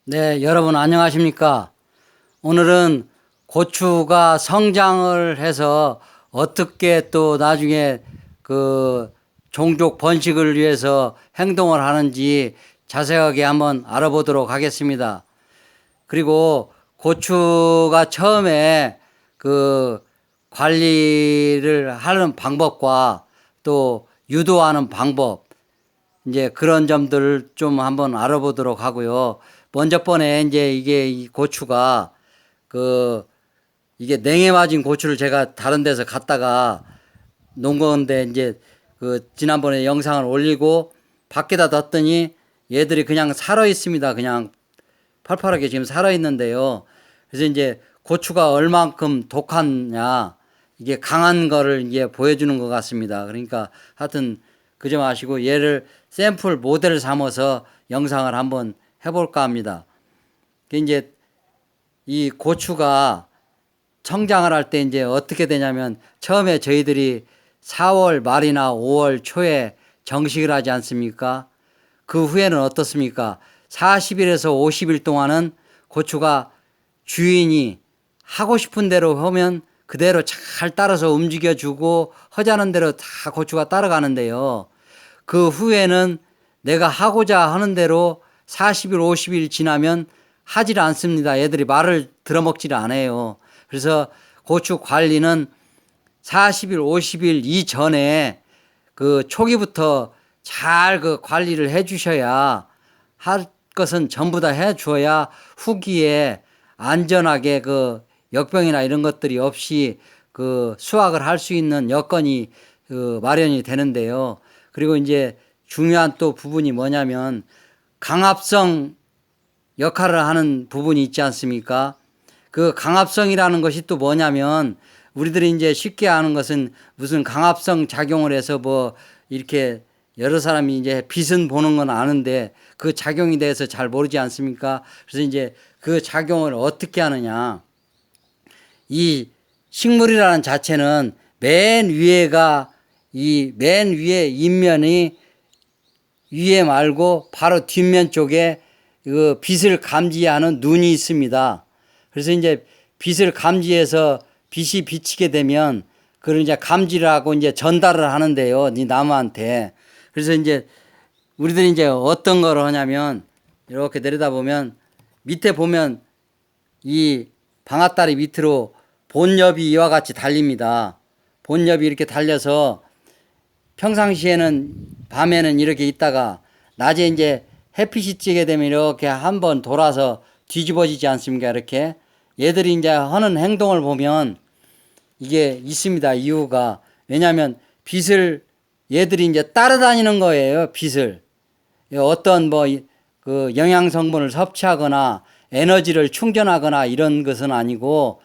네, 여러분 안녕하십니까? 오늘은 고추가 성장을 해서 어떻게 또 나중에 그 종족 번식을 위해서 행동을 하는지 자세하게 한번 알아보도록 하겠습니다. 그리고 고추가 처음에 그 관리를 하는 방법과 또 유도하는 방법, 이제 그런 점들을 좀 한번 알아보도록 하고요. 먼저 번에 이제 이게 이 고추가 그 이게 냉해 맞은 고추를 제가 다른 데서 갔다가 놓은 건데 이제 그 지난번에 영상을 올리고 밖에다 뒀더니 얘들이 그냥 살아 있습니다. 그냥 팔팔하게 지금 살아 있는데요. 그래서 이제 고추가 얼만큼 독하냐 이게 강한 거를 이제 보여주는 것 같습니다. 그러니까 하여튼 그저 마시고 얘를 샘플 모델을 삼아서 영상을 한번 해볼까 합니다. 이제 이 고추가 성장을 할 때 이제 어떻게 되냐면 처음에 저희들이 4월 말이나 5월 초에 정식을 하지 않습니까? 그 후에는 어떻습니까? 40일에서 50일 동안은 고추가 주인이 하고 싶은 대로 하면 그대로 잘 따라서 움직여주고 하자는 대로 다 고추가 따라가는데요. 그 후에는 내가 하고자 하는 대로 40일, 50일 지나면 하질 않습니다. 애들이 말을 들어먹지를 않아요. 그래서 고추 관리는 40일, 50일 이전에 그 초기부터 잘 그 관리를 해 주셔야 할 것은 전부 다 해 주어야 후기에 안전하게 그 역병이나 이런 것들이 없이 그 수확을 할 수 있는 여건이 그 마련이 되는데요. 그리고 이제 중요한 또 부분이 뭐냐면 강압성 역할을 하는 부분이 있지 않습니까? 그 강압성이라는 것이 또 뭐냐면 우리들이 이제 쉽게 아는 것은 무슨 강압성 작용을 해서 뭐 이렇게 여러 사람이 이제 빛은 보는 건 아는데 그 작용에 대해서 잘 모르지 않습니까? 그래서 이제 그 작용을 어떻게 하느냐. 이 식물이라는 자체는 맨 위에가 이 맨 위에 윗면이 위에 말고 바로 뒷면 쪽에 그 빛을 감지하는 눈이 있습니다. 그래서 이제 빛을 감지해서 빛이 비치게 되면 그걸 이제 감지를 하고 이제 전달을 하는데요. 이 나무한테. 그래서 이제 우리들이 이제 어떤 걸 하냐면 이렇게 내려다보면 밑에 보면 이 방앗다리 밑으로 본엽이 이와 같이 달립니다. 본엽이 이렇게 달려서 평상시에는 밤에는 이렇게 있다가 낮에 이제 햇빛이 찌게 되면 이렇게 한번 돌아서 뒤집어지지 않습니까? 이렇게 얘들이 이제 하는 행동을 보면 이게 있습니다. 이유가 왜냐하면 빛을 얘들이 이제 따라다니는 거예요. 빛을 어떤 뭐 그 영양 성분을 섭취하거나 에너지를 충전하거나 이런 것은 아니고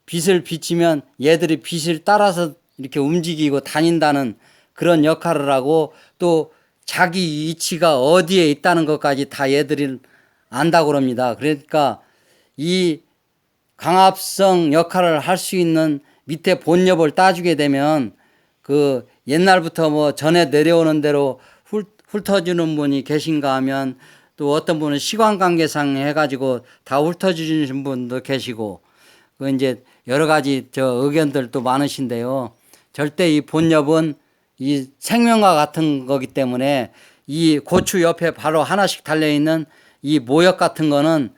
빛을 비치면 얘들이 빛을 따라서 이렇게 움직이고 다닌다는 그런 역할을 하고 또 자기 위치가 어디에 있다는 것까지 다 얘들이 안다고 그럽니다. 그러니까 이 강압성 역할을 할 수 있는 밑에 본엽을 따주게 되면 그 옛날부터 뭐 전에 내려오는 대로 훑어주는 분이 계신가 하면 또 어떤 분은 시간관계상 해가지고 다 훑어주시는 분도 계시고 그 이제 여러 가지 저 의견들도 많으신데요. 절대 이 본엽은 이 생명과 같은 거기 때문에 이 고추 옆에 바로 하나씩 달려있는 이 모엽 같은 거는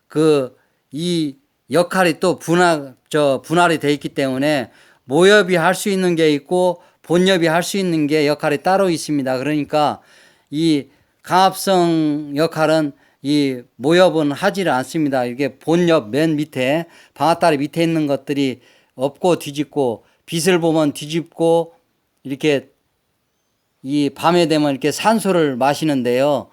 그 이 역할이 또 분할이 돼 있기 때문에 모엽이 할 수 있는 게 있고 본엽이 할 수 있는 게 역할이 따로 있습니다. 그러니까 이 강압성 역할은 이 모엽은 하지를 않습니다. 이게 본엽 맨 밑에 방앗다리 밑에 있는 것들이 엎고 뒤집고 빛을 보면 뒤집고 이렇게 이 밤에 되면 이렇게 산소를 마시는데요.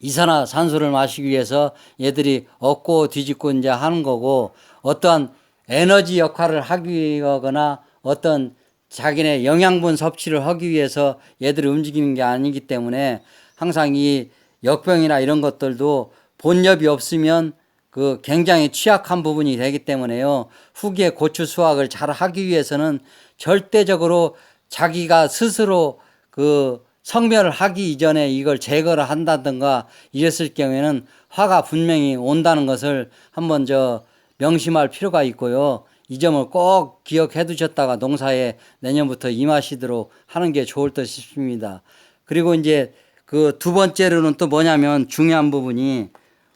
이산화탄소를 마시기 위해서 얘들이 엎고 뒤집고 이제 하는 거고 어떠한 에너지 역할을 하기 거나 어떤 자기네 영양분 섭취를 하기 위해서 얘들이 움직이는 게 아니기 때문에 항상 이 역병이나 이런 것들도 본엽이 없으면 그 굉장히 취약한 부분이 되기 때문에요. 후기에 고추 수확을 잘 하기 위해서는 절대적으로 자기가 스스로 그 성멸을 하기 이전에 이걸 제거를 한다든가 이랬을 경우에는 화가 분명히 온다는 것을 한번 명심할 필요가 있고요. 이 점을 꼭 기억해 두셨다가 농사에 내년부터 임하시도록 하는 게 좋을 듯 싶습니다. 그리고 이제 그 두 번째로는 또 뭐냐면 중요한 부분이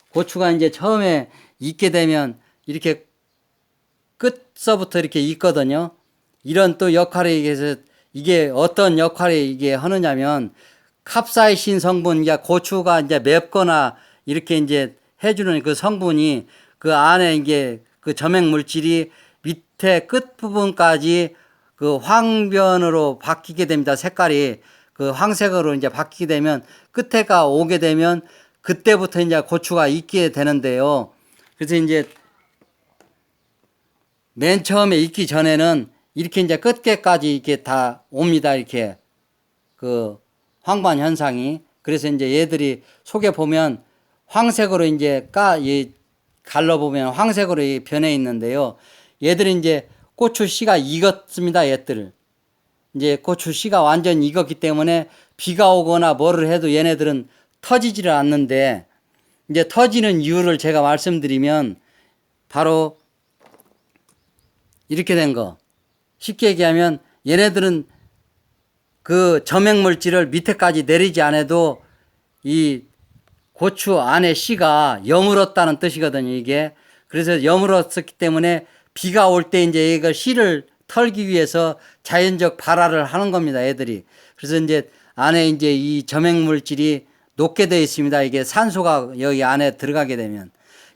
고추가 이제 처음에 익게 되면 이렇게 끝서부터 이렇게 익거든요. 이런 또 역할에 의해서 이게 어떤 역할을 이게 하느냐면 캡사이신 성분, 이제 고추가 이제 맵거나 이렇게 이제 해주는 그 성분이 그 안에 이게 그 점액 물질이 밑에 끝 부분까지 그 황변으로 바뀌게 됩니다. 색깔이 그 황색으로 이제 바뀌게 되면 끝에가 오게 되면 그때부터 이제 고추가 익게 되는데요. 그래서 이제 맨 처음에 익기 전에는 이렇게 이제 끝에까지 이렇게 다 옵니다. 이렇게 그 황반 현상이. 그래서 이제 얘들이 속에 보면 황색으로 이제 갈라보면 황색으로 변해 있는데요. 얘들이 이제 고추 씨가 익었습니다. 얘들. 이제 고추 씨가 완전 익었기 때문에 비가 오거나 뭐를 해도 얘네들은 터지지를 않는데, 이제 터지는 이유를 제가 말씀드리면 바로 이렇게 된 거. 쉽게 얘기하면 얘네들은 그 점액물질을 밑에까지 내리지 않아도 이 고추 안에 씨가 여물었다는 뜻이거든요, 이게. 그래서 여물었기 때문에 비가 올 때 이제 이걸 씨를 털기 위해서 자연적 발화를 하는 겁니다, 애들이. 그래서 이제 안에 이제 이 점액물질이 녹게 되어 있습니다. 이게 산소가 여기 안에 들어가게 되면.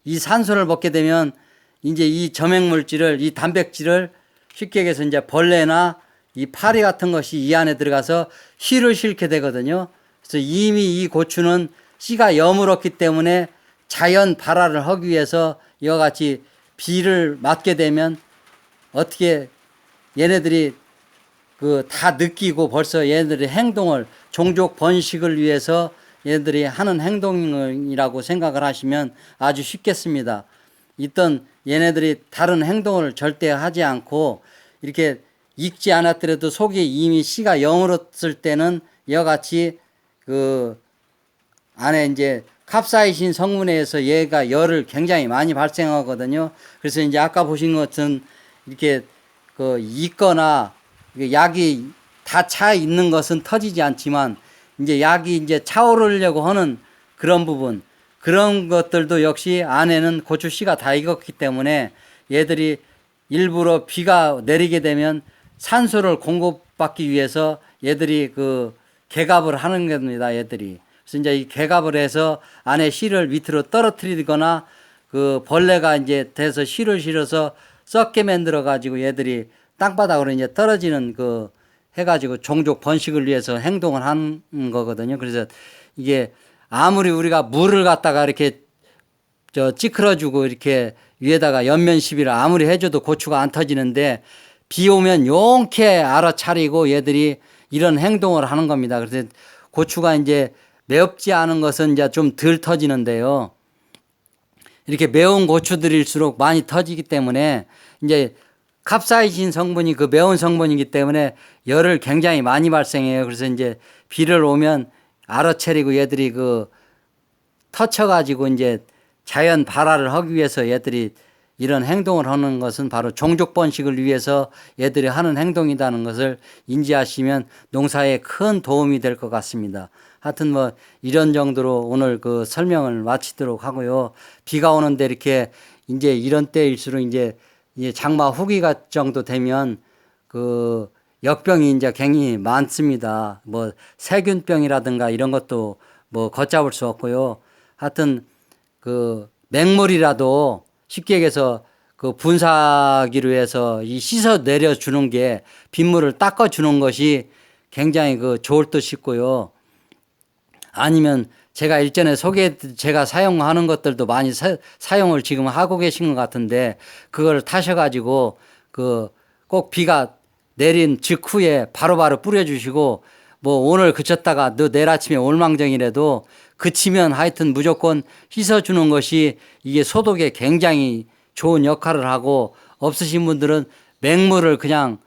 이 산소를 먹게 되면 이제 이 점액물질을, 이 단백질을 쉽게 얘기해서 이제 벌레나 이 파리 같은 것이 이 안에 들어가서 씨를 싫게 되거든요. 그래서 이미 이 고추는 씨가 여물었기 때문에 자연 발화를 하기 위해서 이와 같이 비를 맞게 되면 어떻게 얘네들이 그 다 느끼고 벌써 얘네들의 행동을, 종족 번식을 위해서 얘네들이 하는 행동이라고 생각을 하시면 아주 쉽겠습니다. 있던 얘네들이 다른 행동을 절대 하지 않고 이렇게 익지 않았더라도 속에 이미 씨가 여물었을 때는 이와 같이 그 안에 이제 캡사이신 성분에 의해서 얘가 열을 굉장히 많이 발생하거든요. 그래서 이제 아까 보신 것은 이렇게 그 익거나 약이 다 차 있는 것은 터지지 않지만 이제 약이 이제 차오르려고 하는 그런 부분, 그런 것들도 역시 안에는 고추 씨가 다 익었기 때문에 얘들이 일부러 비가 내리게 되면 산소를 공급받기 위해서 얘들이 그 개갑을 하는 겁니다, 얘들이. 그래서 이제 이 개갑을 해서 안에 씨를 밑으로 떨어뜨리거나 그 벌레가 이제 돼서 씨를 실어서 썩게 만들어 가지고 얘들이 땅바닥으로 이제 떨어지는 그 해가지고 종족 번식을 위해서 행동을 하는 거거든요. 그래서 이게 아무리 우리가 물을 갖다가 이렇게 찌그러주고 이렇게 위에다가 연면 시비를 아무리 해줘도 고추가 안 터지는데 비 오면 용케 알아차리고 얘들이 이런 행동을 하는 겁니다. 그래서 고추가 이제 매웁지 않은 것은 이제 좀 덜 터지는데요. 이렇게 매운 고추들일수록 많이 터지기 때문에 이제 캡사이신 성분이 그 매운 성분이기 때문에 열을 굉장히 많이 발생해요. 그래서 이제 비를 오면 알아차리고 얘들이 그 터쳐가지고 이제 자연 발화를 하기 위해서 얘들이 이런 행동을 하는 것은 바로 종족 번식을 위해서 얘들이 하는 행동이라는 것을 인지하시면 농사에 큰 도움이 될 것 같습니다. 하여튼 뭐 이런 정도로 오늘 그 설명을 마치도록 하고요. 비가 오는데 이렇게 이제 이런 때일수록 이제 장마 후기가 정도 되면 그 역병이 이제 굉장히 많습니다. 뭐 세균병이라든가 이런 것도 뭐 걷잡을 수 없고요. 하여튼 그 맹물이라도 쉽게 얘기해서 그 분사기로 해서 이 씻어 내려주는 게 빗물을 닦아주는 것이 굉장히 그 좋을 듯 싶고요. 아니면 제가 일전에 제가 사용하는 것들도 많이 사용을 지금 하고 계신 것 같은데 그걸 타셔가지고 그 꼭 비가 내린 직후에 바로바로 뿌려주시고 뭐 오늘 그쳤다가 내일 아침에 올망정이라도 그치면 하여튼 무조건 씻어주는 것이 이게 소독에 굉장히 좋은 역할을 하고 없으신 분들은 맹물을 그냥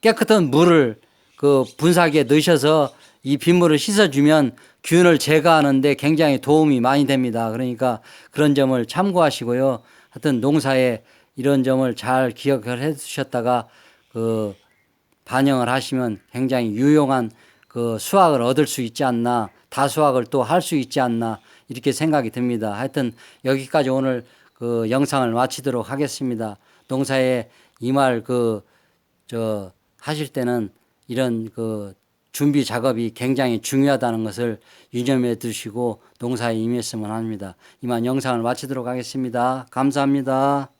깨끗한 물을 그 분사기에 넣으셔서 이 빗물을 씻어주면 균을 제거하는데 굉장히 도움이 많이 됩니다. 그러니까 그런 점을 참고하시고요. 하여튼 농사에 이런 점을 잘 기억을 해 두셨다가 그 반영을 하시면 굉장히 유용한 그 수확을 얻을 수 있지 않나, 다수확을 또 할 수 있지 않나 이렇게 생각이 듭니다. 하여튼 여기까지 오늘 그 영상을 마치도록 하겠습니다. 농사에 이 말 하실 때는 이런 그 준비 작업이 굉장히 중요하다는 것을 유념해 두시고 농사에 임했으면 합니다. 이만 영상을 마치도록 하겠습니다. 감사합니다.